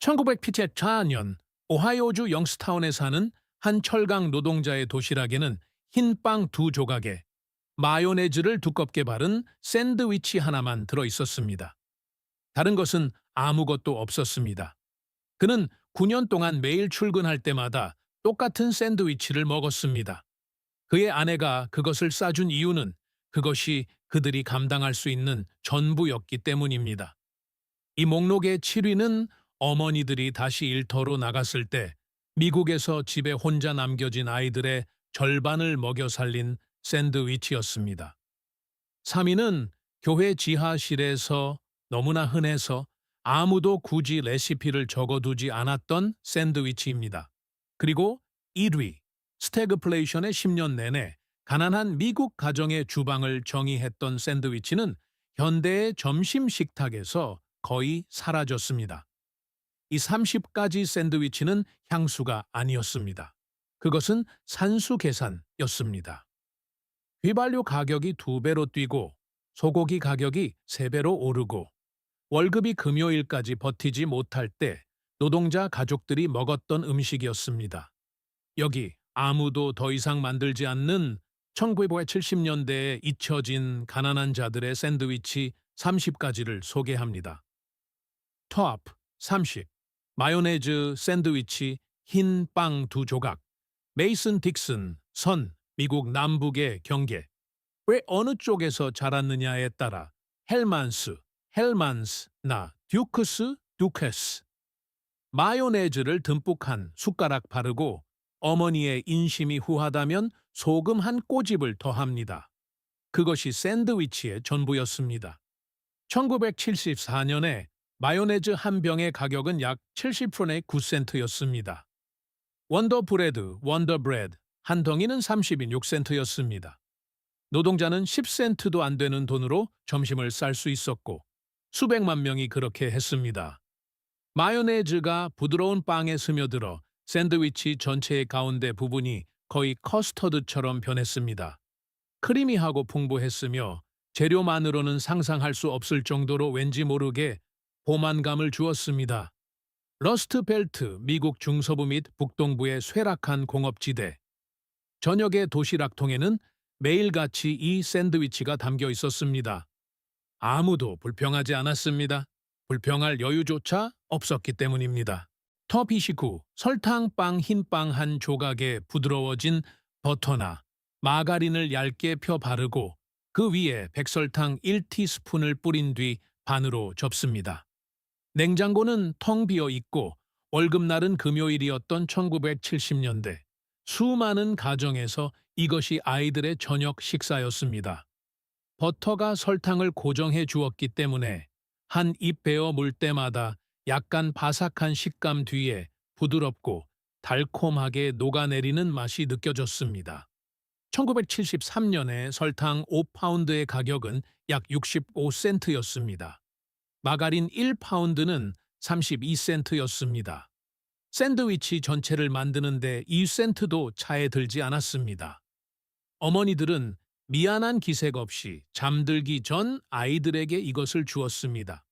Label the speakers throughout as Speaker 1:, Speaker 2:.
Speaker 1: 1984년 오하이오주 영스타운에 사는 한 철강 노동자의 도시락에는 흰 빵 두 조각에 마요네즈를 두껍게 바른 샌드위치 하나만 들어 있었습니다. 다른 것은 아무것도 없었습니다. 그는 9년 동안 매일 출근할 때마다 똑같은 샌드위치를 먹었습니다. 그의 아내가 그것을 싸준 이유는 그것이 그들이 감당할 수 있는 전부였기 때문입니다. 이 목록의 7위는 어머니들이 다시 일터로 나갔을 때 미국에서 집에 혼자 남겨진 아이들의 절반을 먹여 살린 샌드위치였습니다. 3위는 교회 지하실에서 너무나 흔해서 아무도 굳이 레시피를 적어두지 않았던 샌드위치입니다. 그리고 1위, 스태그플레이션의 10년 내내 가난한 미국 가정의 주방을 정의했던 샌드위치는 현대의 점심 식탁에서 거의 사라졌습니다. 이 30가지 샌드위치는 향수가 아니었습니다. 그것은 산수 계산이었습니다. 휘발유 가격이 2배로 뛰고 소고기 가격이 3배로 오르고 월급이 금요일까지 버티지 못할 때 노동자 가족들이 먹었던 음식이었습니다. 여기 아무도 더 이상 만들지 않는 1970년대에 잊혀진 가난한 자들의 샌드위치 30가지를 소개합니다. 톱 30. 마요네즈 샌드위치 흰 빵 두 조각. 메이슨 딕슨 선 미국 남북의 경계. 왜 어느 쪽에서 자랐느냐에 따라 헬만스, 헬만스나 듀크스, 듀케스. 마요네즈를 듬뿍 한 숟가락 바르고 어머니의 인심이 후하다면 소금 한 꼬집을 더합니다. 그것이 샌드위치의 전부였습니다. 1974년에 마요네즈 한 병의 가격은 약 70프론의 9센트였습니다. 원더브레드, 원더브레드 한 덩이는 30인 6센트였습니다. 노동자는 10센트도 안 되는 돈으로 점심을 쌀 수 있었고 수백만 명이 그렇게 했습니다. 마요네즈가 부드러운 빵에 스며들어 샌드위치 전체의 가운데 부분이 거의 커스터드처럼 변했습니다. 크리미하고 풍부했으며 재료만으로는 상상할 수 없을 정도로 왠지 모르게 포만감을 주었습니다. 러스트벨트, 미국 중서부 및 북동부의 쇠락한 공업지대. 저녁의 도시락통에는 매일같이 이 샌드위치가 담겨 있었습니다. 아무도 불평하지 않았습니다. 불평할 여유조차 없었기 때문입니다. 톱 29. 설탕빵 흰빵 한 조각에 부드러워진 버터나 마가린을 얇게 펴 바르고 그 위에 백설탕 1티스푼을 뿌린 뒤 반으로 접습니다. 냉장고는 텅 비어 있고 월급날은 금요일이었던 1970년대. 수많은 가정에서 이것이 아이들의 저녁 식사였습니다. 버터가 설탕을 고정해 주었기 때문에 한 입 베어 물 때마다 약간 바삭한 식감 뒤에 부드럽고 달콤하게 녹아내리는 맛이 느껴졌습니다. 1973년에 설탕 5파운드의 가격은 약 65센트였습니다. 마가린 1파운드는 32센트였습니다. 샌드위치 전체를 만드는데 2센트도 차에 들지 않았습니다. 어머니들은 미안한 기색 없이 잠들기 전 아이들에게 이것을 주었습니다.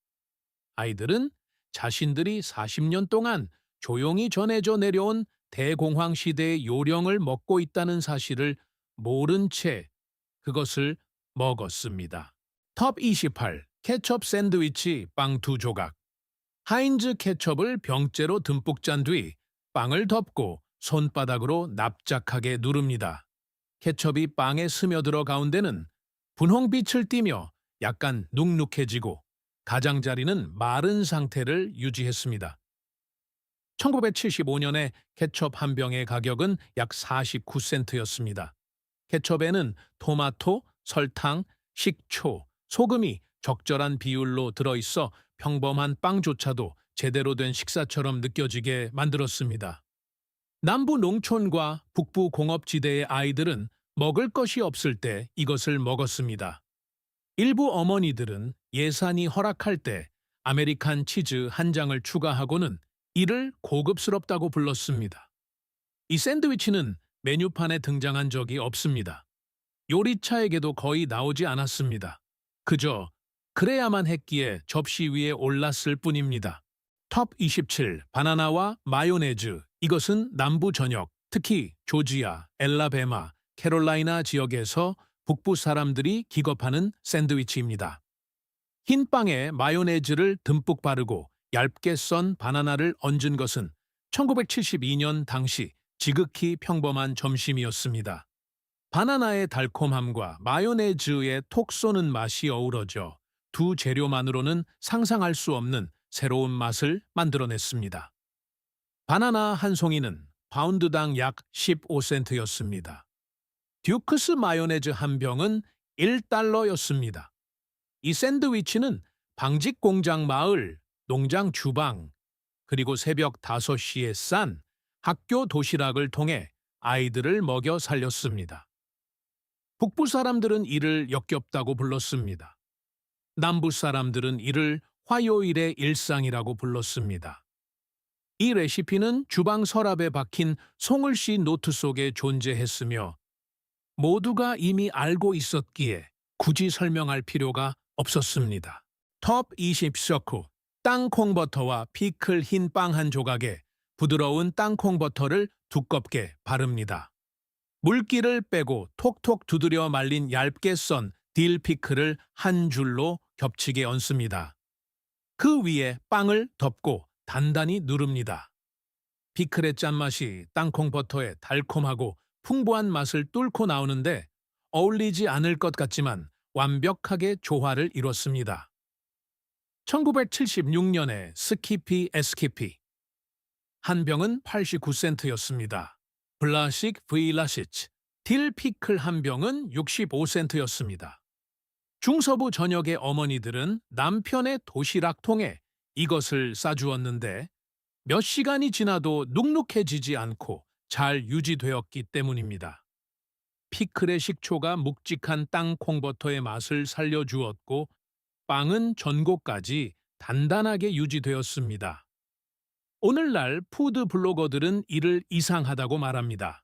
Speaker 1: 아이들은 자신들이 40년 동안 조용히 전해져 내려온 대공황 시대의 요령을 먹고 있다는 사실을 모른 채 그것을 먹었습니다. 톱 28. 케첩 샌드위치 빵 두 조각. 하인즈 케첩을 병째로 듬뿍 짠 뒤 빵을 덮고 손바닥으로 납작하게 누릅니다. 케첩이 빵에 스며들어 가운데는 분홍빛을 띠며 약간 눅눅해지고 가장자리는 마른 상태를 유지했습니다. 1975년에 케첩 한 병의 가격은 약 49센트였습니다. 케첩에는 토마토, 설탕, 식초, 소금이 적절한 비율로 들어있어 평범한 빵조차도 제대로 된 식사처럼 느껴지게 만들었습니다. 남부 농촌과 북부 공업지대의 아이들은 먹을 것이 없을 때 이것을 먹었습니다. 일부 어머니들은 예산이 허락할 때 아메리칸 치즈 한 장을 추가하고는 이를 고급스럽다고 불렀습니다. 이 샌드위치는 메뉴판에 등장한 적이 없습니다. 요리차에게도 거의 나오지 않았습니다. 그저 그래야만 했기에 접시 위에 올랐을 뿐입니다. 톱 27. 바나나와 마요네즈. 이것은 남부 전역, 특히 조지아, 엘라베마, 캐롤라이나 지역에서 북부 사람들이 기겁하는 샌드위치입니다. 흰 빵에 마요네즈를 듬뿍 바르고 얇게 썬 바나나를 얹은 것은 1972년 당시 지극히 평범한 점심이었습니다. 바나나의 달콤함과 마요네즈의 톡 쏘는 맛이 어우러져 두 재료만으로는 상상할 수 없는 새로운 맛을 만들어냈습니다. 바나나 한 송이는 파운드당 약 15센트였습니다. 듀크스 마요네즈 한 병은 1달러였습니다. 이 샌드위치는 방직 공장 마을, 농장 주방, 그리고 새벽 5시에 싼 학교 도시락을 통해 아이들을 먹여 살렸습니다. 북부 사람들은 이를 역겹다고 불렀습니다. 남부 사람들은 이를 화요일의 일상이라고 불렀습니다. 이 레시피는 주방 서랍에 박힌 송을씨 노트 속에 존재했으며 모두가 이미 알고 있었기에 굳이 설명할 필요가 없었습니다. 톱 20서쿠. 땅콩버터와 피클 흰 빵 한 조각에 부드러운 땅콩버터를 두껍게 바릅니다. 물기를 빼고 톡톡 두드려 말린 얇게 썬 딜 피클을 한 줄로 겹치게 얹습니다. 그 위에 빵을 덮고 단단히 누릅니다. 피클의 짠맛이 땅콩버터의 달콤하고 풍부한 맛을 뚫고 나오는데 어울리지 않을 것 같지만 완벽하게 조화를 이뤘습니다. 1976년에 스키피 에스키피. 한 병은 89센트였습니다. 블라식 브이라시츠. 딜 피클 한 병은 65센트였습니다. 중서부 전역의 어머니들은 남편의 도시락통에 이것을 싸주었는데 몇 시간이 지나도 눅눅해지지 않고 잘 유지되었기 때문입니다. 피클의 식초가 묵직한 땅콩버터의 맛을 살려주었고 빵은 전곡까지 단단하게 유지되었습니다. 오늘날 푸드 블로거들은 이를 이상하다고 말합니다.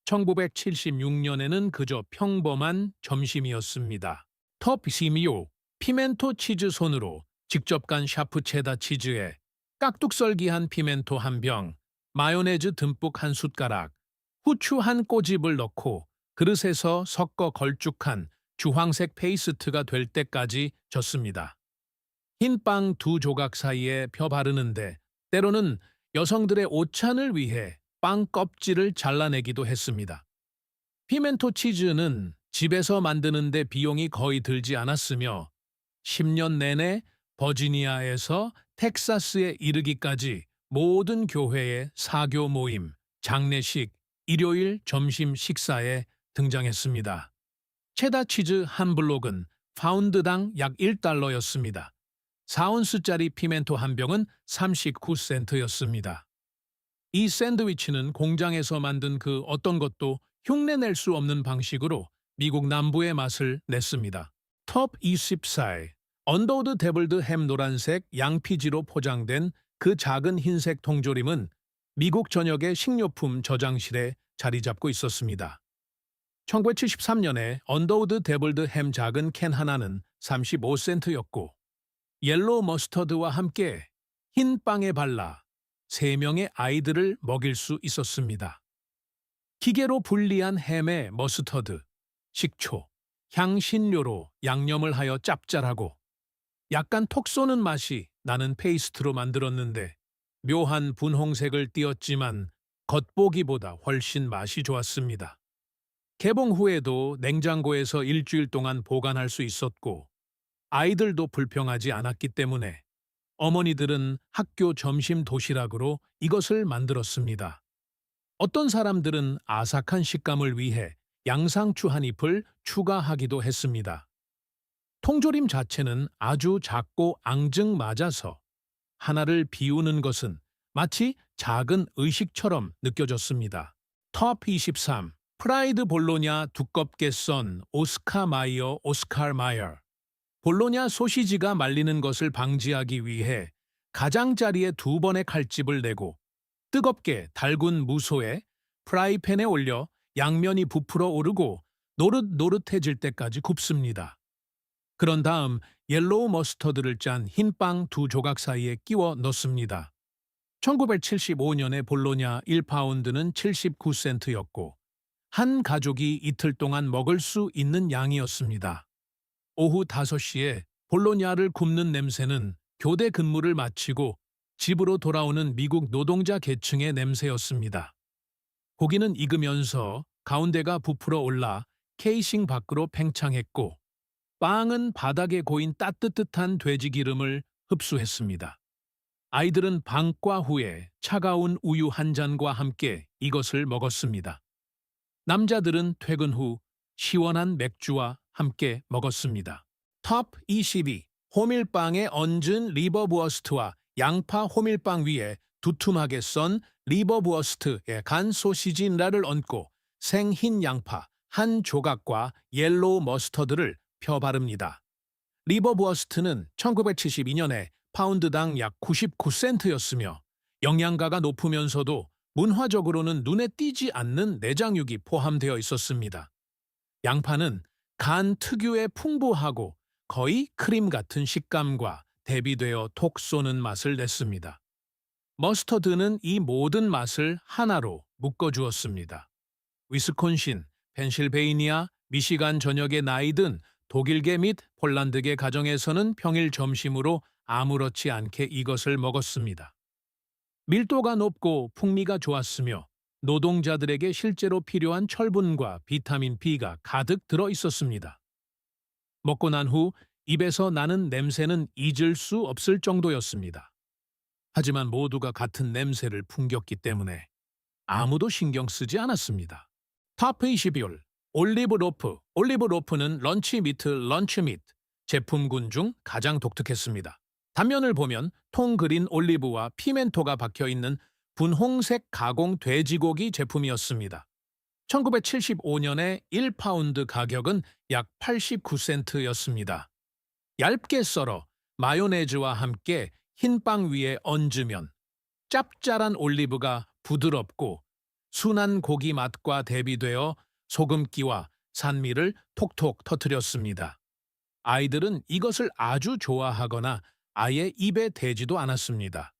Speaker 1: 1976년에는 그저 평범한 점심이었습니다. 톱 26. 피멘토 치즈 손으로 직접 간 샤프 체다 치즈에 깍둑썰기한 피멘토 한 병, 마요네즈 듬뿍 한 숟가락, 후추 한 꼬집을 넣고 그릇에서 섞어 걸쭉한 주황색 페이스트가 될 때까지 젓습니다. 흰 빵 두 조각 사이에 펴 바르는데 때로는 여성들의 오찬을 위해 빵 껍질을 잘라내기도 했습니다. 피멘토 치즈는 집에서 만드는데 비용이 거의 들지 않았으며 10년 내내 버지니아에서 텍사스에 이르기까지 모든 교회의 사교 모임, 장례식, 일요일 점심 식사에 등장했습니다. 체다 치즈 한 블록은 파운드당 약 1달러였습니다. 4온스짜리 피멘토 한 병은 39센트였습니다. 이 샌드위치는 공장에서 만든 그 어떤 것도 흉내낼 수 없는 방식으로 미국 남부의 맛을 냈습니다. 톱 24. 언더우드 데블드 햄 노란색 양피지로 포장된 그 작은 흰색 통조림은 미국 전역의 식료품 저장실에 자리 잡고 있었습니다. 1973년에 언더우드 데블드 햄 작은 캔 하나는 35센트였고 옐로우 머스터드와 함께 흰 빵에 발라 3명의 아이들을 먹일 수 있었습니다. 기계로 분리한 햄에 머스터드, 식초, 향신료로 양념을 하여 짭짤하고 약간 톡 쏘는 맛이 나는 페이스트로 만들었는데 묘한 분홍색을 띄었지만 겉보기보다 훨씬 맛이 좋았습니다. 개봉 후에도 냉장고에서 일주일 동안 보관할 수 있었고 아이들도 불평하지 않았기 때문에 어머니들은 학교 점심 도시락으로 이것을 만들었습니다. 어떤 사람들은 아삭한 식감을 위해 양상추 한 잎을 추가하기도 했습니다. 통조림 자체는 아주 작고 앙증맞아서 하나를 비우는 것은 마치 작은 의식처럼 느껴졌습니다. 톱 23. 프라이드 볼로냐 두껍게 썬 오스카 마이어. 볼로냐 소시지가 말리는 것을 방지하기 위해 가장자리에 2번의 칼집을 내고 뜨겁게 달군 무소에 프라이팬에 올려 양면이 부풀어 오르고 노릇노릇해질 때까지 굽습니다. 그런 다음 옐로우 머스터드를 짠 흰 빵 두 조각 사이에 끼워 넣습니다. 1975년에 볼로냐 1파운드는 79센트였고 한 가족이 이틀 동안 먹을 수 있는 양이었습니다. 오후 5시에 볼로냐를 굽는 냄새는 교대 근무를 마치고 집으로 돌아오는 미국 노동자 계층의 냄새였습니다. 고기는 익으면서 가운데가 부풀어 올라 케이싱 밖으로 팽창했고 빵은 바닥에 고인 따뜻한 돼지 기름을 흡수했습니다. 아이들은 방과 후에 차가운 우유 한 잔과 함께 이것을 먹었습니다. 남자들은 퇴근 후 시원한 맥주와 함께 먹었습니다. 톱 22. 호밀빵에 얹은 리버부어스트와 양파 호밀빵 위에 두툼하게 썬 리버부어스트에 간 소시지나를 얹고 생흰 양파 한 조각과 옐로우 머스터드를 펴 바릅니다. 리버부어스트는 1972년에 파운드당 약 99센트였으며 영양가가 높으면서도 문화적으로는 눈에 띄지 않는 내장육이 포함되어 있었습니다. 양파는 간 특유의 풍부하고 거의 크림 같은 식감과 대비되어 톡 쏘는 맛을 냈습니다. 머스터드는 이 모든 맛을 하나로 묶어주었습니다. 위스콘신, 펜실베이니아, 미시간 전역의 나이든 독일계 및 폴란드계 가정에서는 평일 점심으로 아무렇지 않게 이것을 먹었습니다. 밀도가 높고 풍미가 좋았으며 노동자들에게 실제로 필요한 철분과 비타민 B가 가득 들어 있었습니다. 먹고 난 후 입에서 나는 냄새는 잊을 수 없을 정도였습니다. 하지만 모두가 같은 냄새를 풍겼기 때문에 아무도 신경 쓰지 않았습니다. 탑 21. 올리브 로프. 올리브 로프는 런치 미트 제품군 중 가장 독특했습니다. 단면을 보면 통 그린 올리브와 피멘토가 박혀있는 분홍색 가공 돼지고기 제품이었습니다. 1975년에 1파운드 가격은 약 89센트였습니다. 얇게 썰어 마요네즈와 함께 흰 빵 위에 얹으면 짭짤한 올리브가 부드럽고 순한 고기 맛과 대비되어 소금기와 산미를 톡톡 터뜨렸습니다. 아이들은 이것을 아주 좋아하거나 아예 입에 대지도 않았습니다.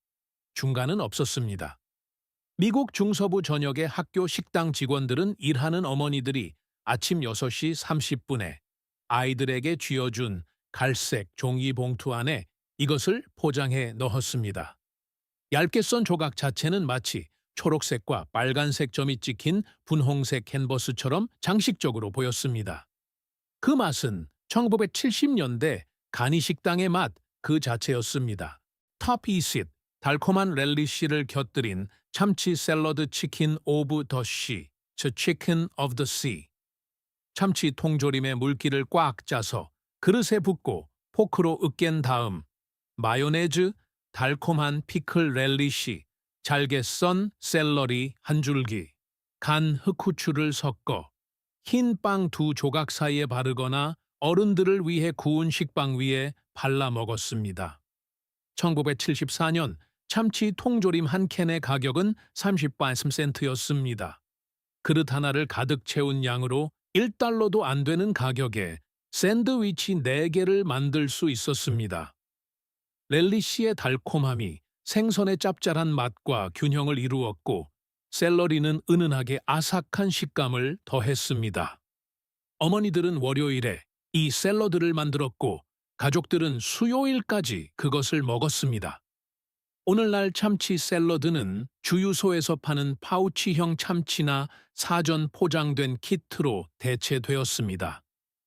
Speaker 1: 중간은 없었습니다. 미국 중서부 전역의 학교 식당 직원들은 일하는 어머니들이 아침 6시 30분에 아이들에게 쥐어준 갈색 종이 봉투 안에 이것을 포장해 넣었습니다. 얇게 썬 조각 자체는 마치 초록색과 빨간색 점이 찍힌 분홍색 캔버스처럼 장식적으로 보였습니다. 그 맛은 1970년대 간이식당의 맛 그 자체였습니다. 탑 20. 달콤한 렐리쉬를 곁들인 참치 샐러드 치킨 오브 더 시, 치킨 오브 더 씨. 참치 통조림에 물기를 꽉 짜서 그릇에 붓고 포크로 으깬 다음 마요네즈, 달콤한 피클 렐리쉬, 잘게 썬 샐러리 한 줄기, 간 흑후추를 섞어 흰 빵 두 조각 사이에 바르거나 어른들을 위해 구운 식빵 위에 발라 먹었습니다. 1974년 참치 통조림 한 캔의 가격은 30센트였습니다. 그릇 하나를 가득 채운 양으로 1달러도 안 되는 가격에 샌드위치 4개를 만들 수 있었습니다. 렐리쉬의 달콤함이 생선의 짭짤한 맛과 균형을 이루었고 샐러리는 은은하게 아삭한 식감을 더했습니다. 어머니들은 월요일에 이 샐러드를 만들었고 가족들은 수요일까지 그것을 먹었습니다. 오늘날 참치 샐러드는 주유소에서 파는 파우치형 참치나 사전 포장된 키트로 대체되었습니다.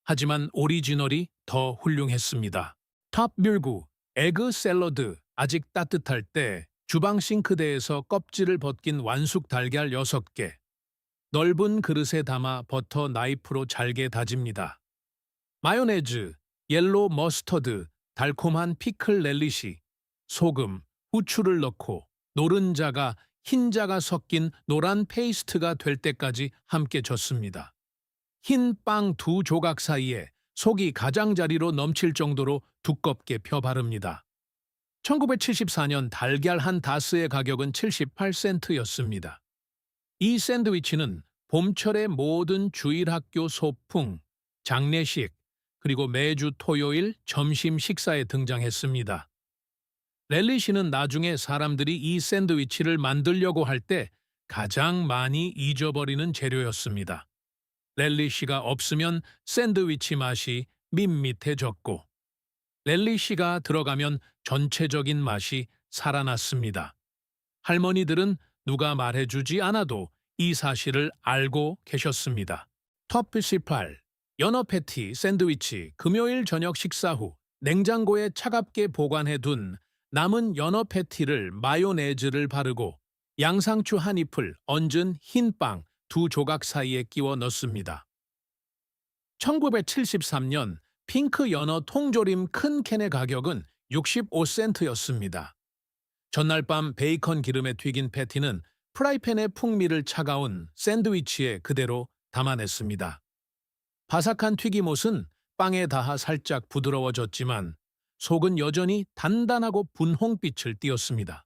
Speaker 1: 하지만 오리지널이 더 훌륭했습니다. 탑 밀구, 에그 샐러드. 아직 따뜻할 때 주방 싱크대에서 껍질을 벗긴 완숙 달걀 6개. 넓은 그릇에 담아 버터 나이프로 잘게 다집니다. 마요네즈, 옐로우 머스터드, 달콤한 피클 렐리쉬, 소금, 후추를 넣고 노른자가 흰자가 섞인 노란 페이스트가 될 때까지 함께 젓습니다. 흰 빵 두 조각 사이에 속이 가장자리로 넘칠 정도로 두껍게 펴 바릅니다. 1974년 달걀 한 다스의 가격은 78센트였습니다. 이 샌드위치는 봄철의 모든 주일학교 소풍, 장례식, 그리고 매주 토요일 점심 식사에 등장했습니다. 렐리시는 나중에 사람들이 이 샌드위치를 만들려고 할 때 가장 많이 잊어버리는 재료였습니다. 렐리시가 없으면 샌드위치 맛이 밋밋해졌고, 렐리시가 들어가면 전체적인 맛이 살아났습니다. 할머니들은 누가 말해주지 않아도 이 사실을 알고 계셨습니다. top 18. 연어 패티 샌드위치. 금요일 저녁 식사 후 냉장고에 차갑게 보관해둔 남은 연어 패티를 마요네즈를 바르고 양상추 한 잎을 얹은 흰 빵 두 조각 사이에 끼워 넣습니다. 1973년 핑크 연어 통조림 큰 캔의 가격은 65센트였습니다. 전날 밤 베이컨 기름에 튀긴 패티는 프라이팬의 풍미를 차가운 샌드위치에 그대로 담아냈습니다. 바삭한 튀김옷은 빵에 닿아 살짝 부드러워졌지만 속은 여전히 단단하고 분홍빛을 띠었습니다.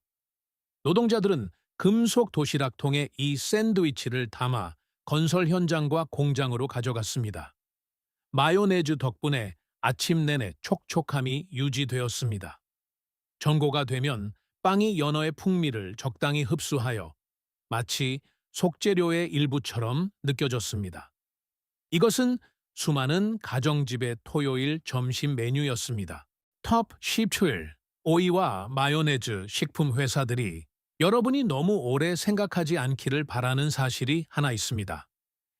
Speaker 1: 노동자들은 금속 도시락통에 이 샌드위치를 담아 건설 현장과 공장으로 가져갔습니다. 마요네즈 덕분에 아침 내내 촉촉함이 유지되었습니다. 전고가 되면 빵이 연어의 풍미를 적당히 흡수하여 마치 속재료의 일부처럼 느껴졌습니다. 이것은 수많은 가정집의 토요일 점심 메뉴였습니다. top 17. 오이와 마요네즈 식품 회사들이 여러분이 너무 오래 생각하지 않기를 바라는 사실이 하나 있습니다.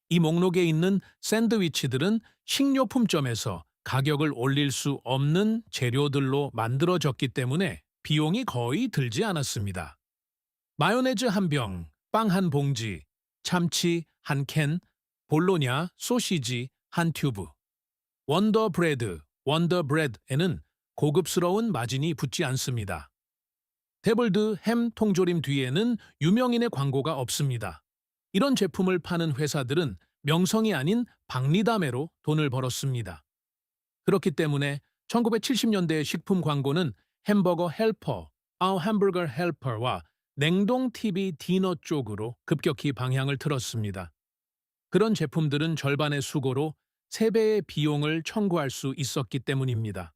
Speaker 1: 이 목록에 있는 샌드위치들은 식료품점에서 가격을 올릴 수 없는 재료들로 만들어졌기 때문에 비용이 거의 들지 않았습니다. 마요네즈 한 병, 빵 한 봉지, 참치 한 캔, 볼로냐 소시지 한 튜브. 원더브레드에는 고급스러운 마진이 붙지 않습니다. 데블드 햄 통조림 뒤에는 유명인의 광고가 없습니다. 이런 제품을 파는 회사들은 명성이 아닌 박리담회로 돈을 벌었습니다. 그렇기 때문에 1970년대의 식품 광고는 햄버거 헬퍼, 햄버거 헬퍼와 냉동 TV 디너 쪽으로 급격히 방향을 틀었습니다. 그런 제품들은 절반의 수고로 3배의 비용을 청구할 수 있었기 때문입니다.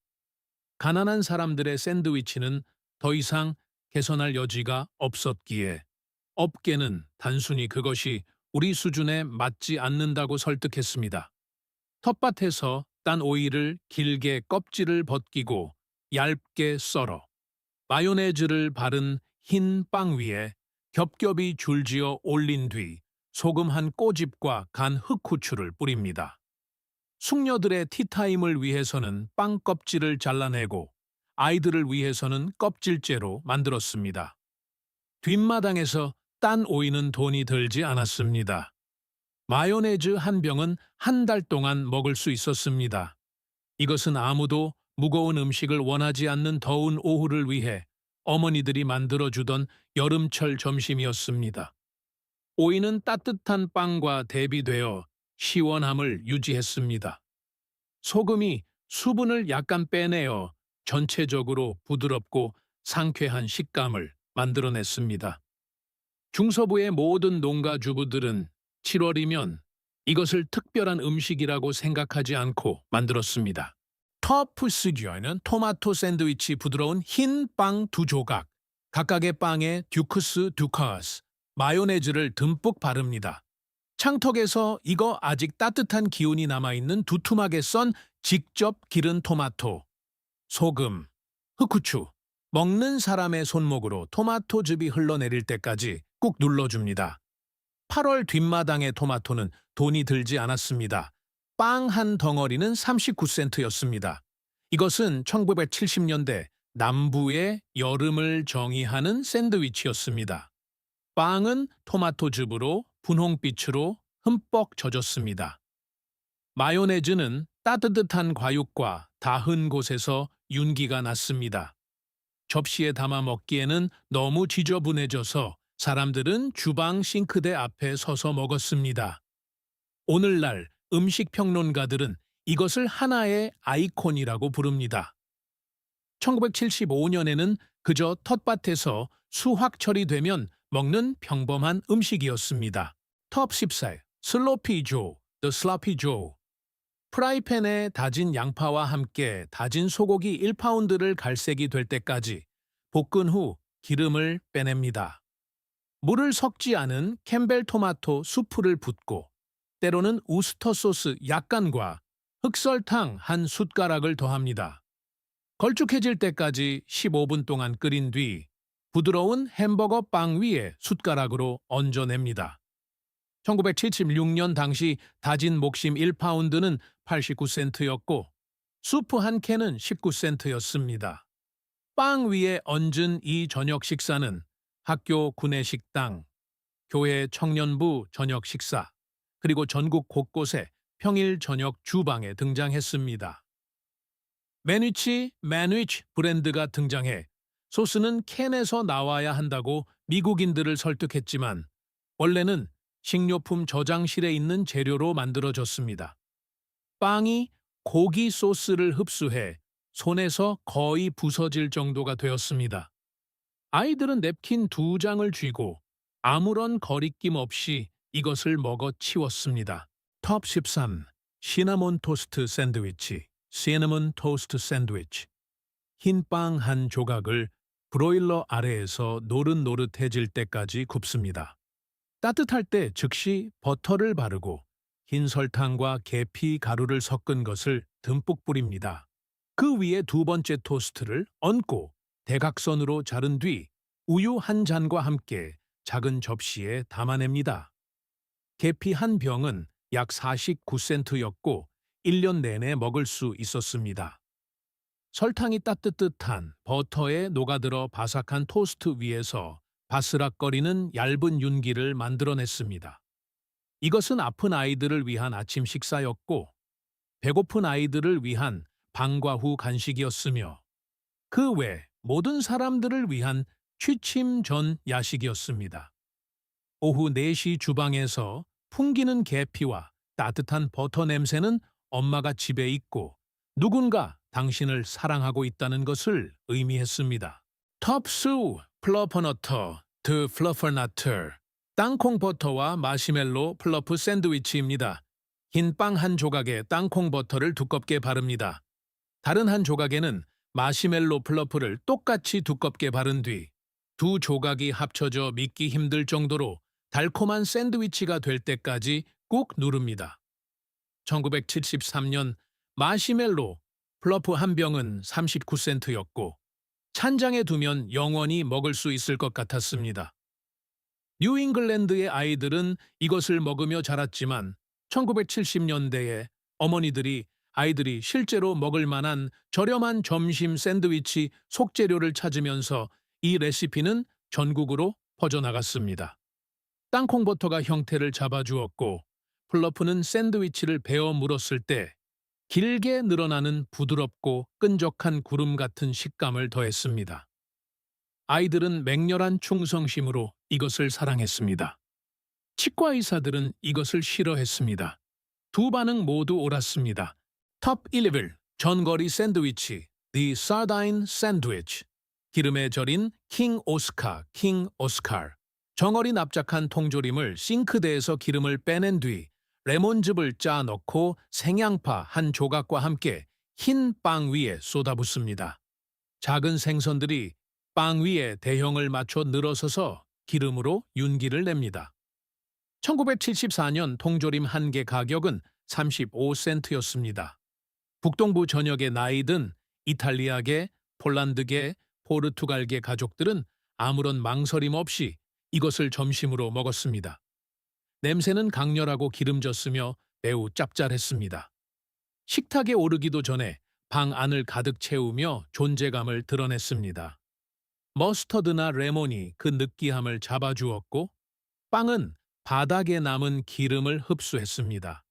Speaker 1: 가난한 사람들의 샌드위치는 더 이상 개선할 여지가 없었기에 업계는 단순히 그것이 우리 수준에 맞지 않는다고 설득했습니다. 텃밭에서 딴 오이를 길게 껍질을 벗기고 얇게 썰어 마요네즈를 바른 흰 빵 위에 겹겹이 줄지어 올린 뒤 소금 한 꼬집과 간 흑후추를 뿌립니다. 숙녀들의 티타임을 위해서는 빵 껍질을 잘라내고 아이들을 위해서는 껍질째로 만들었습니다. 뒷마당에서 딴 오이는 돈이 들지 않았습니다. 마요네즈 한 병은 한 달 동안 먹을 수 있었습니다. 이것은 아무도 무거운 음식을 원하지 않는 더운 오후를 위해 어머니들이 만들어주던 여름철 점심이었습니다. 오이는 따뜻한 빵과 대비되어 시원함을 유지했습니다. 소금이 수분을 약간 빼내어 전체적으로 부드럽고 상쾌한 식감을 만들어냈습니다. 중서부의 모든 농가 주부들은 7월이면 이것을 특별한 음식이라고 생각하지 않고 만들었습니다. 터프스규어는 토마토 샌드위치 부드러운 흰 빵 두 조각, 각각의 빵에 듀크스 두카스, 마요네즈를 듬뿍 바릅니다. 창턱에서 이거 아직 따뜻한 기운이 남아있는 두툼하게 썬 직접 기른 토마토, 소금, 흑후추, 먹는 사람의 손목으로 토마토즙이 흘러내릴 때까지 꾹 눌러줍니다. 8월 뒷마당의 토마토는 돈이 들지 않았습니다. 빵 한 덩어리는 39센트였습니다. 이것은 1970년대 남부의 여름을 정의하는 샌드위치였습니다. 빵은 토마토즙으로 분홍빛으로 흠뻑 젖었습니다. 마요네즈는 따뜻한 과육과 닿은 곳에서 윤기가 났습니다. 접시에 담아 먹기에는 너무 지저분해져서 사람들은 주방 싱크대 앞에 서서 먹었습니다. 오늘날 음식 평론가들은 이것을 하나의 아이콘이라고 부릅니다. 1975년에는 그저 텃밭에서 수확 처리되면 먹는 평범한 음식이었습니다. top 14. 슬로피 조, The Sloppy Joe. 프라이팬에 다진 양파와 함께 다진 소고기 1파운드를 갈색이 될 때까지 볶은 후 기름을 빼냅니다. 물을 섞지 않은 캠벨 토마토 수프를 붓고 때로는 우스터 소스 약간과 흑설탕 한 숟가락을 더합니다. 걸쭉해질 때까지 15분 동안 끓인 뒤 부드러운 햄버거 빵 위에 숟가락으로 얹어냅니다. 1976년 당시 다진 목심 1파운드는 89센트였고 수프 한 캔은 19센트였습니다. 빵 위에 얹은 이 저녁 식사는 학교 구내식당, 교회 청년부 저녁 식사, 그리고 전국 곳곳에 평일 저녁 주방에 등장했습니다. 맨위치 브랜드가 등장해 소스는 캔에서 나와야 한다고 미국인들을 설득했지만 원래는 식료품 저장실에 있는 재료로 만들어졌습니다. 빵이 고기 소스를 흡수해 손에서 거의 부서질 정도가 되었습니다. 아이들은 냅킨 2장을 쥐고 아무런 거리낌 없이 이것을 먹어 치웠습니다. 톱 13. 시나몬 토스트 샌드위치. 시나몬 토스트 샌드위치. 흰 빵 한 조각을 브로일러 아래에서 노릇노릇해질 때까지 굽습니다. 따뜻할 때 즉시 버터를 바르고 흰 설탕과 계피 가루를 섞은 것을 듬뿍 뿌립니다. 그 위에 두 번째 토스트를 얹고 대각선으로 자른 뒤 우유 한 잔과 함께 작은 접시에 담아냅니다. 계피 한 병은 약 49센트였고 1년 내내 먹을 수 있었습니다. 설탕이 따뜻한 버터에 녹아들어 바삭한 토스트 위에서 바스락거리는 얇은 윤기를 만들어냈습니다. 이것은 아픈 아이들을 위한 아침 식사였고 배고픈 아이들을 위한 방과 후 간식이었으며 그 외 모든 사람들을 위한 취침 전 야식이었습니다. 오후 4시 주방에서 풍기는 계피와 따뜻한 버터 냄새는 엄마가 집에 있고 누군가 당신을 사랑하고 있다는 것을 의미했습니다. 톱수 플러퍼너터 드 플러퍼나터 땅콩 버터와 마시멜로 플러프 샌드위치입니다. 흰 빵 한 조각에 땅콩 버터를 두껍게 바릅니다. 다른 한 조각에는 마시멜로 플러프를 똑같이 두껍게 바른 뒤 두 조각이 합쳐져 믿기 힘들 정도로 달콤한 샌드위치가 될 때까지 꾹 누릅니다. 1973년 마시멜로 플러프 한 병은 39센트였고 찬장에 두면 영원히 먹을 수 있을 것 같았습니다. 뉴잉글랜드의 아이들은 이것을 먹으며 자랐지만 1970년대에 어머니들이 아이들이 실제로 먹을 만한 저렴한 점심 샌드위치 속재료를 찾으면서 이 레시피는 전국으로 퍼져나갔습니다. 땅콩버터가 형태를 잡아주었고 플러프는 샌드위치를 베어 물었을 때 길게 늘어나는 부드럽고 끈적한 구름 같은 식감을 더했습니다. 아이들은 맹렬한 충성심으로 이것을 사랑했습니다. 치과 의사들은 이것을 싫어했습니다. 두 반응 모두 옳았습니다. 톱 11. 전거리 샌드위치 The Sardine Sandwich. 기름에 절인 킹 오스카 정어리 납작한 통조림을 싱크대에서 기름을 빼낸 뒤 레몬즙을 짜 넣고 생양파 한 조각과 함께 흰 빵 위에 쏟아붓습니다. 작은 생선들이 빵 위에 대형을 맞춰 늘어서서 기름으로 윤기를 냅니다. 1974년 통조림 한 개 가격은 35센트였습니다. 북동부 전역의 나이든 이탈리아계, 폴란드계, 포르투갈계 가족들은 아무런 망설임 없이 이것을 점심으로 먹었습니다. 냄새는 강렬하고 기름졌으며 매우 짭짤했습니다. 식탁에 오르기도 전에 방 안을 가득 채우며 존재감을 드러냈습니다. 머스터드나 레몬이 그 느끼함을 잡아주었고 빵은 바닥에 남은 기름을 흡수했습니다.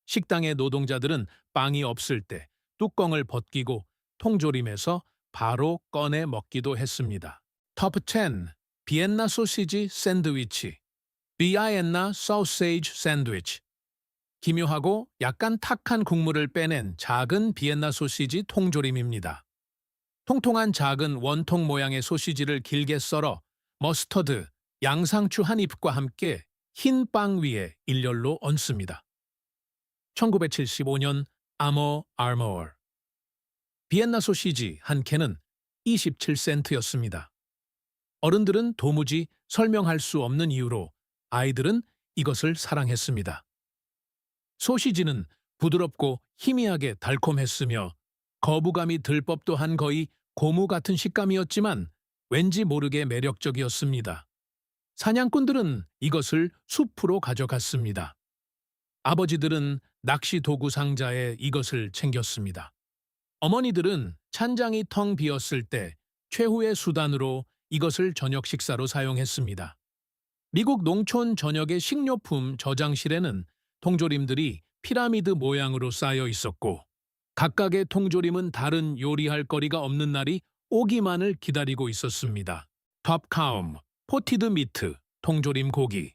Speaker 1: 식당의 노동자들은 빵이 없을 때 뚜껑을 벗기고 통조림에서 바로 꺼내 먹기도 했습니다. 톱 10. 비엔나 소시지 샌드위치 비아엔나 소시지 샌드위치 기묘하고 약간 탁한 국물을 빼낸 작은 비엔나 소시지 통조림입니다. 통통한 작은 원통 모양의 소시지를 길게 썰어 머스터드, 양상추 한 잎과 함께 흰 빵 위에 일렬로 얹습니다. 1975년 아머 아머어. 비엔나 소시지 한 캔은 27센트였습니다. 어른들은 도무지 설명할 수 없는 이유로 아이들은 이것을 사랑했습니다. 소시지는 부드럽고 희미하게 달콤했으며 거부감이 들 법도 한 거의 고무 같은 식감이었지만 왠지 모르게 매력적이었습니다. 사냥꾼들은 이것을 숲으로 가져갔습니다. 아버지들은 낚시 도구 상자에 이것을 챙겼습니다. 어머니들은 찬장이 텅 비었을 때 최후의 수단으로 이것을 저녁 식사로 사용했습니다. 미국 농촌 저녁의 식료품 저장실에는 통조림들이 피라미드 모양으로 쌓여 있었고 각각의 통조림은 다른 요리할 거리가 없는 날이 오기만을 기다리고 있었습니다. 톱카움, 포티드 미트, 통조림 고기,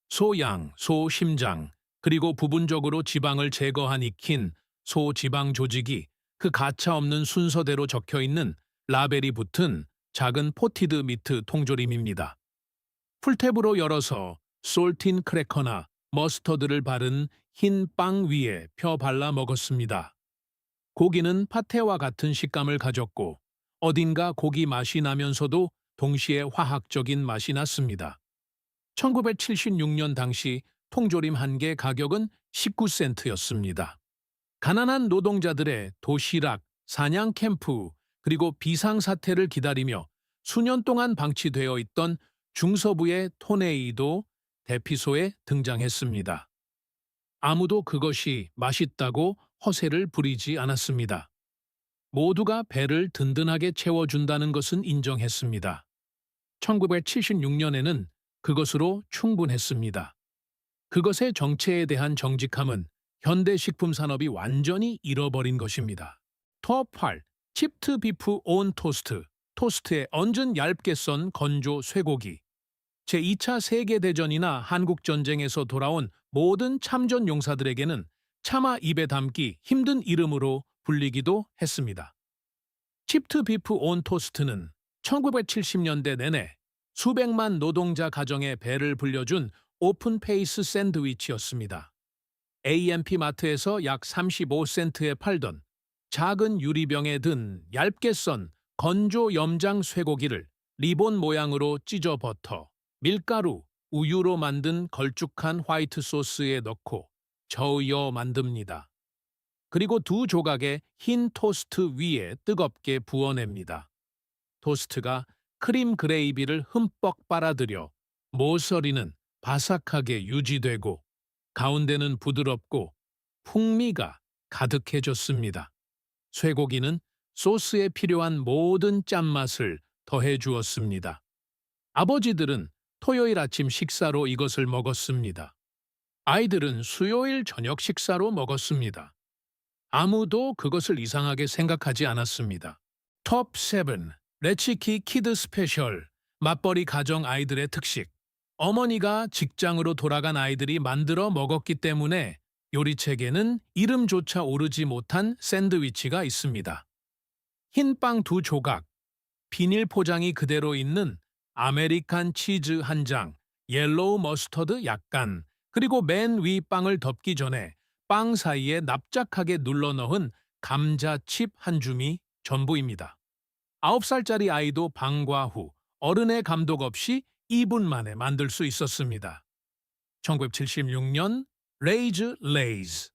Speaker 1: 소양, 소 심장, 그리고 부분적으로 지방을 제거한 익힌 소 지방 조직이 그 가차없는 순서대로 적혀있는 라벨이 붙은 작은 포티드 미트 통조림입니다. 풀탭으로 열어서 솔틴 크래커나 머스터드를 바른 흰 빵 위에 펴 발라 먹었습니다. 고기는 파테와 같은 식감을 가졌고 어딘가 고기 맛이 나면서도 동시에 화학적인 맛이 났습니다. 1976년 당시 통조림 한 개 가격은 19센트였습니다. 가난한 노동자들의 도시락, 사냥 캠프, 그리고 비상사태를 기다리며 수년 동안 방치되어 있던 중서부의 토네이도 대피소에 등장했습니다. 아무도 그것이 맛있다고 허세를 부리지 않았습니다. 모두가 배를 든든하게 채워준다는 것은 인정했습니다. 1976년에는 그것으로 충분했습니다. 그것의 정체에 대한 정직함은 현대 식품 산업이 완전히 잃어버린 것입니다. 톱 8. 칩트 비프 온 토스트. 토스트에 얹은 얇게 썬 건조 쇠고기. 제2차 세계대전이나 한국전쟁에서 돌아온 모든 참전 용사들에게는 차마 입에 담기 힘든 이름으로 불리기도 했습니다. 칩트 비프 온 토스트는 1970년대 내내 수백만 노동자 가정의 배를 불려준 오픈페이스 샌드위치였습니다. A&P 마트에서 약 35센트에 팔던 작은 유리병에 든 얇게 썬 건조 염장 쇠고기를 리본 모양으로 찢어 버터, 밀가루, 우유로 만든 걸쭉한 화이트 소스에 넣고 저으여 만듭니다. 그리고 두 조각의 흰 토스트 위에 뜨겁게 부어냅니다. 토스트가 크림 그레이비를 흠뻑 빨아들여 모서리는 바삭하게 유지되고 가운데는 부드럽고 풍미가 가득해졌습니다. 쇠고기는 소스에 필요한 모든 짠맛을 더해 주었습니다. 아버지들은 토요일 아침 식사로 이것을 먹었습니다. 아이들은 수요일 저녁 식사로 먹었습니다. 아무도 그것을 이상하게 생각하지 않았습니다. 톱 7. 레치키 키드 스페셜. 맞벌이 가정 아이들의 특식. 어머니가 직장으로 돌아간 아이들이 만들어 먹었기 때문에 요리책에는 이름조차 오르지 못한 샌드위치가 있습니다. 흰 빵 두 조각, 비닐 포장이 그대로 있는 아메리칸 치즈 한 장, 옐로우 머스터드 약간, 그리고 맨 위 빵을 덮기 전에 빵 사이에 납작하게 눌러 넣은 감자칩 한 줌이 전부입니다. 9살짜리 아이도 방과 후 어른의 감독 없이 2분 만에 만들 수 있었습니다. 1976년 레이즈 레이즈.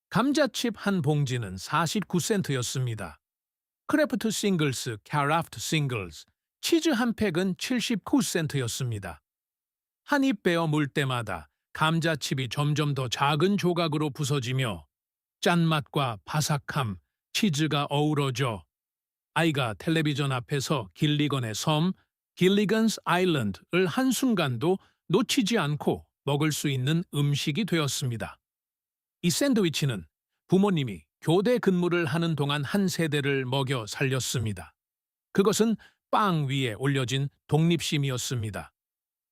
Speaker 1: 감자칩 한 봉지는 49센트였습니다. 크래프트 싱글스, 캐라프트 싱글스, 치즈 한 팩은 79센트였습니다. 한 입 베어 물 때마다 감자칩이 점점 더 작은 조각으로 부서지며 짠맛과 바삭함, 치즈가 어우러져 아이가 텔레비전 앞에서 길리건의 섬, 길리건스 아일랜드를 한순간도 놓치지 않고 먹을 수 있는 음식이 되었습니다. 이 샌드위치는 부모님이 교대 근무를 하는 동안 한 세대를 먹여 살렸습니다. 그것은 빵 위에 올려진 독립심이었습니다.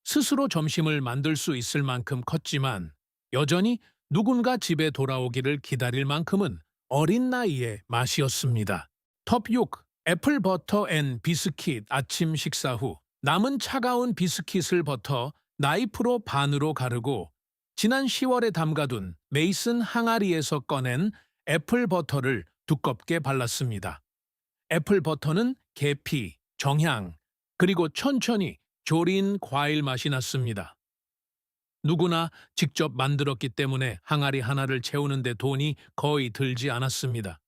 Speaker 1: 스스로 점심을 만들 수 있을 만큼 컸지만 여전히 누군가 집에 돌아오기를 기다릴 만큼은 어린 나이의 맛이었습니다. 톱 6. 애플 버터 앤 비스킷. 아침 식사 후 남은 차가운 비스킷을 버터 나이프로 반으로 가르고 지난 10월에 담가둔 메이슨 항아리에서 꺼낸 애플 버터를 두껍게 발랐습니다. 애플 버터는 계피, 정향, 그리고 천천히 졸인 과일 맛이 났습니다. 누구나 직접 만들었기 때문에 항아리 하나를 채우는데 돈이 거의 들지 않았습니다.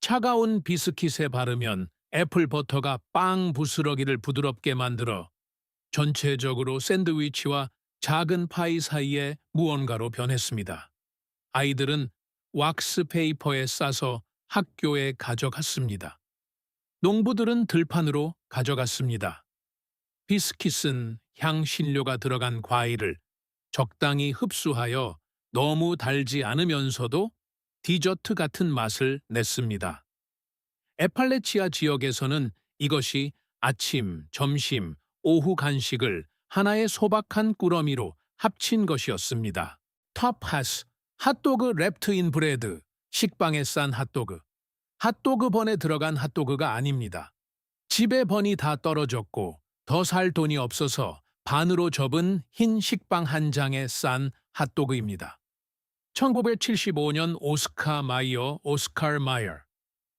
Speaker 1: 차가운 비스킷에 바르면 애플 버터가 빵 부스러기를 부드럽게 만들어 전체적으로 샌드위치와 작은 파이 사이에 무언가로 변했습니다. 아이들은 왁스 페이퍼에 싸서 학교에 가져갔습니다. 농부들은 들판으로 가져갔습니다. 비스킷은 향신료가 들어간 과일을 적당히 흡수하여 너무 달지 않으면서도 디저트 같은 맛을 냈습니다. 에팔레치아 지역에서는 이것이 아침, 점심, 오후 간식을 하나의 소박한 꾸러미로 합친 것이었습니다. 톱핫, 핫도그 랩트 인 브레드, 식빵에 싼 핫도그. 핫도그 번에 들어간 핫도그가 아닙니다. 집에 번이 다 떨어졌고 더 살 돈이 없어서 반으로 접은 흰 식빵 한 장에 싼 핫도그입니다. 1975년 오스카 마이어,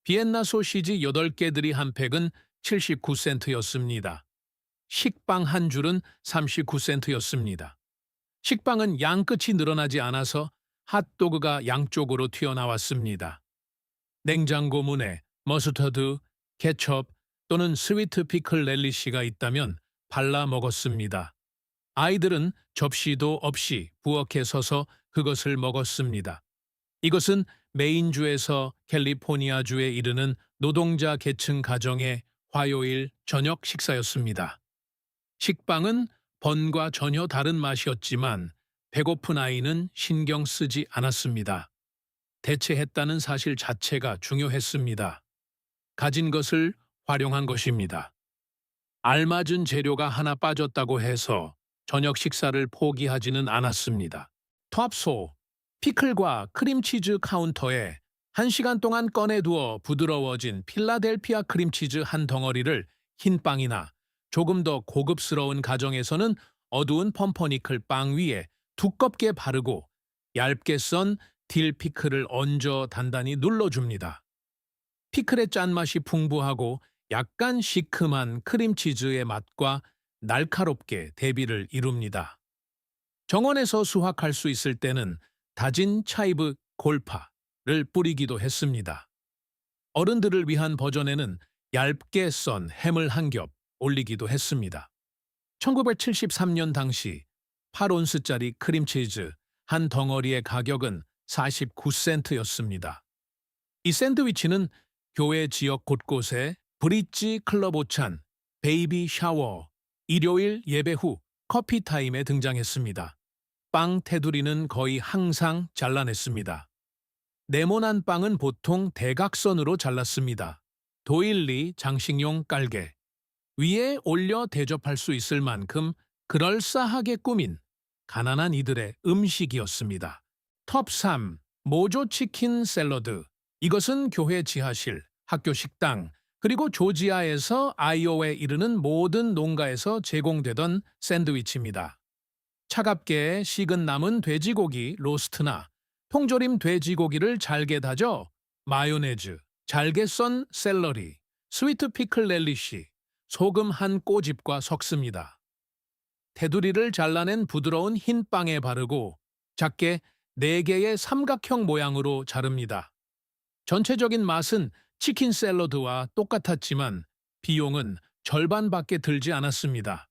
Speaker 1: 비엔나 소시지 8개들이 한 팩은 79센트였습니다. 식빵 한 줄은 39센트였습니다. 식빵은 양끝이 늘어나지 않아서 핫도그가 양쪽으로 튀어나왔습니다. 냉장고 문에 머스터드, 케첩 또는 스위트 피클 렐리시가 있다면 발라 먹었습니다. 아이들은 접시도 없이 부엌에 서서 그것을 먹었습니다. 이것은 메인주에서 캘리포니아주에 이르는 노동자 계층 가정의 화요일 저녁 식사였습니다. 식빵은 번과 전혀 다른 맛이었지만 배고픈 아이는 신경 쓰지 않았습니다. 대체했다는 사실 자체가 중요했습니다. 가진 것을 활용한 것입니다. 알맞은 재료가 하나 빠졌다고 해서 저녁 식사를 포기하지는 않았습니다. 톱소, 피클과 크림치즈 카운터에 1시간 동안 꺼내두어 부드러워진 필라델피아 크림치즈 한 덩어리를 흰 빵이나 조금 더 고급스러운 가정에서는 어두운 펌퍼니클 빵 위에 두껍게 바르고 얇게 썬 딜 피클을 얹어 단단히 눌러줍니다. 피클의 짠맛이 풍부하고 약간 시큼한 크림치즈의 맛과 날카롭게 대비를 이룹니다. 정원에서 수확할 수 있을 때는 다진 차이브 골파를 뿌리기도 했습니다. 어른들을 위한 버전에는 얇게 썬 햄을 한 겹 올리기도 했습니다. 1973년 당시 8온스짜리 크림치즈 한 덩어리의 가격은 49센트였습니다. 이 샌드위치는 교회 지역 곳곳에 브릿지 클럽 오찬, 베이비 샤워, 일요일 예배 후 커피 타임에 등장했습니다. 빵 테두리는 거의 항상 잘라냈습니다. 네모난 빵은 보통 대각선으로 잘랐습니다. 도일리 장식용 깔개. 위에 올려 대접할 수 있을 만큼 그럴싸하게 꾸민 가난한 이들의 음식이었습니다. 톱 3. 모조 치킨 샐러드. 이것은 교회 지하실, 학교 식당, 그리고 조지아에서 아이오에 이르는 모든 농가에서 제공되던 샌드위치입니다. 차갑게 식은 남은 돼지고기 로스트나 통조림 돼지고기를 잘게 다져 마요네즈, 잘게 썬 샐러리, 스위트 피클 렐리시, 소금 한 꼬집과 섞습니다. 테두리를 잘라낸 부드러운 흰 빵에 바르고 작게 4개의 삼각형 모양으로 자릅니다. 전체적인 맛은 치킨 샐러드와 똑같았지만 비용은 절반밖에 들지 않았습니다.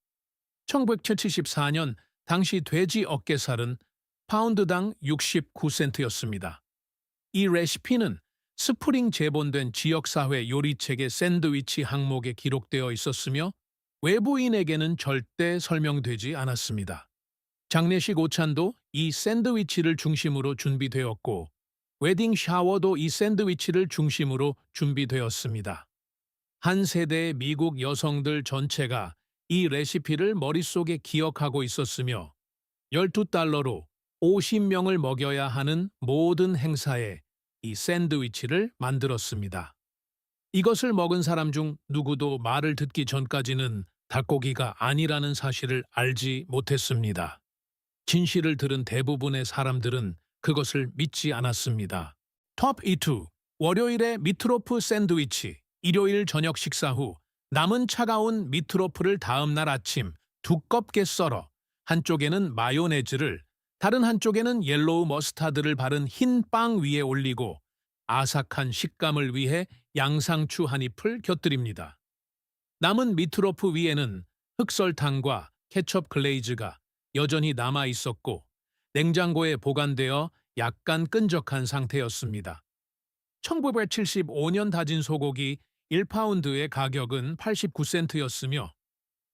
Speaker 1: 1974년 당시 돼지 어깨살은 파운드당 69센트였습니다. 이 레시피는 스프링 재본된 지역사회 요리책의 샌드위치 항목에 기록되어 있었으며 외부인에게는 절대 설명되지 않았습니다. 장례식 오찬도 이 샌드위치를 중심으로 준비되었고 웨딩 샤워도 이 샌드위치를 중심으로 준비되었습니다. 한 세대의 미국 여성들 전체가 이 레시피를 머릿속에 기억하고 있었으며 12달러로 50명을 먹여야 하는 모든 행사에 이 샌드위치를 만들었습니다. 이것을 먹은 사람 중 누구도 말을 듣기 전까지는 닭고기가 아니라는 사실을 알지 못했습니다. 진실을 들은 대부분의 사람들은 그것을 믿지 않았습니다. 톱 2. 월요일에 미트로프 샌드위치. 일요일 저녁 식사 후 남은 차가운 미트로프를 다음 날 아침 두껍게 썰어 한쪽에는 마요네즈를 다른 한쪽에는 옐로우 머스타드를 바른 흰 빵 위에 올리고 아삭한 식감을 위해 양상추 한 잎을 곁들입니다. 남은 미트로프 위에는 흑설탕과 케첩 글레이즈가 여전히 남아 있었고 냉장고에 보관되어 약간 끈적한 상태였습니다. 1975년 다진 소고기 1파운드의 가격은 89센트였으며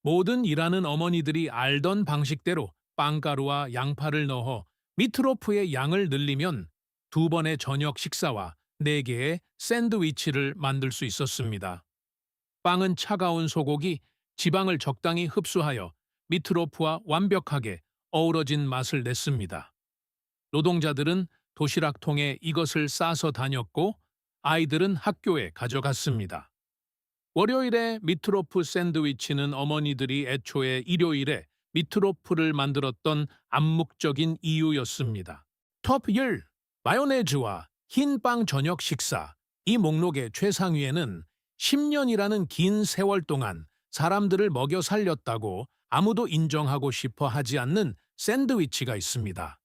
Speaker 1: 모든 일하는 어머니들이 알던 방식대로 빵가루와 양파를 넣어 미트로프의 양을 늘리면 2번의 저녁 식사와 4개의 샌드위치를 만들 수 있었습니다. 빵은 차가운 소고기, 지방을 적당히 흡수하여 미트로프와 완벽하게 어우러진 맛을 냈습니다. 노동자들은 도시락통에 이것을 싸서 다녔고 아이들은 학교에 가져갔습니다. 월요일에 미트로프 샌드위치는 어머니들이 애초에 일요일에 미트로프를 만들었던 암묵적인 이유였습니다. 톱 1. 마요네즈와 흰빵 저녁 식사. 이 목록의 최상위에는 10년이라는 긴 세월 동안 사람들을 먹여 살렸다고 아무도 인정하고 싶어 하지 않는 샌드위치가 있습니다.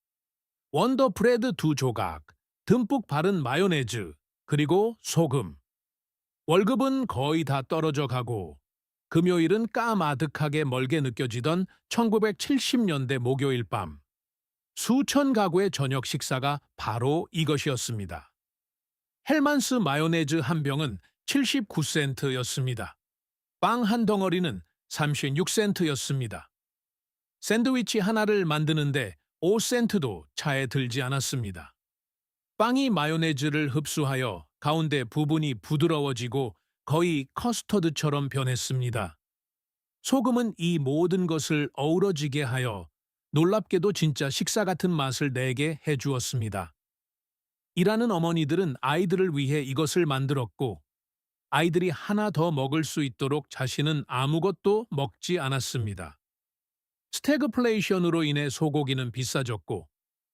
Speaker 1: 원더브레드 2조각, 듬뿍 바른 마요네즈, 그리고 소금. 월급은 거의 다 떨어져 가고 금요일은 까마득하게 멀게 느껴지던 1970년대 목요일 밤. 수천 가구의 저녁 식사가 바로 이것이었습니다. 헬만스 마요네즈 한 병은 79센트였습니다. 빵 한 덩어리는 36센트였습니다. 샌드위치 하나를 만드는데 5센트도 차에 들지 않았습니다. 빵이 마요네즈를 흡수하여 가운데 부분이 부드러워지고 거의 커스터드처럼 변했습니다. 소금은 이 모든 것을 어우러지게 하여 놀랍게도 진짜 식사 같은 맛을 내게 해주었습니다. 일하는 어머니들은 아이들을 위해 이것을 만들었고 아이들이 하나 더 먹을 수 있도록 자신은 아무것도 먹지 않았습니다. 스태그플레이션으로 인해 소고기는 비싸졌고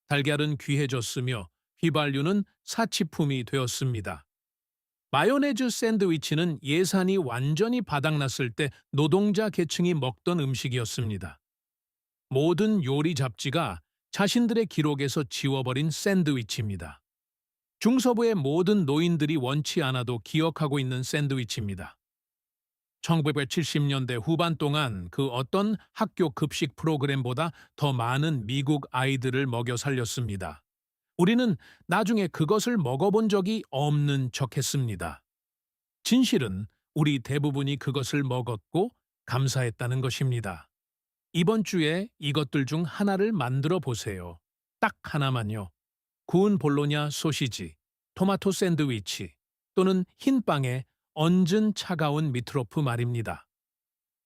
Speaker 1: 달걀은 귀해졌으며 휘발유는 사치품이 되었습니다. 마요네즈 샌드위치는 예산이 완전히 바닥났을 때 노동자 계층이 먹던 음식이었습니다. 모든 요리 잡지가 자신들의 기록에서 지워버린 샌드위치입니다. 중서부의 모든 노인들이 원치 않아도 기억하고 있는 샌드위치입니다. 1970년대 후반 동안 그 어떤 학교 급식 프로그램보다 더 많은 미국 아이들을 먹여 살렸습니다. 우리는 나중에 그것을 먹어본 적이 없는 척했습니다. 진실은 우리 대부분이 그것을 먹었고 감사했다는 것입니다. 이번 주에 이것들 중 하나를 만들어 보세요. 딱 하나만요. 구운 볼로냐 소시지, 토마토 샌드위치 또는 흰 빵에 얹은 차가운 미트로프 말입니다.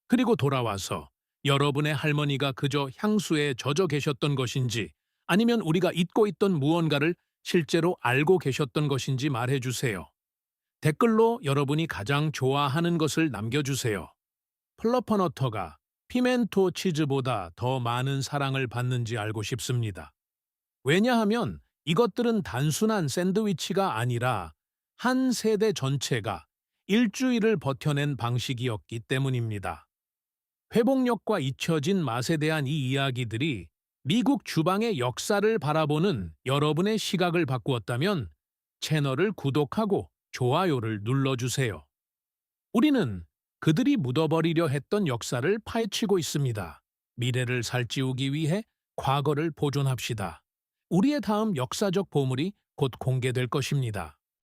Speaker 1: 그리고 돌아와서 여러분의 할머니가 그저 향수에 젖어 계셨던 것인지 아니면 우리가 잊고 있던 무언가를 실제로 알고 계셨던 것인지 말해주세요. 댓글로 여러분이 가장 좋아하는 것을 남겨주세요. 플러퍼너터가 피멘토 치즈보다 더 많은 사랑을 받는지 알고 싶습니다. 왜냐하면 이것들은 단순한 샌드위치가 아니라 한 세대 전체가 일주일을 버텨낸 방식이었기 때문입니다. 회복력과 잊혀진 맛에 대한 이 이야기들이 미국 주방의 역사를 바라보는 여러분의 시각을 바꾸었다면 채널을 구독하고 좋아요를 눌러주세요. 우리는 그들이 묻어버리려 했던 역사를 파헤치고 있습니다. 미래를 살찌우기 위해 과거를 보존합시다. 우리의 다음 역사적 보물이 곧 공개될 것입니다.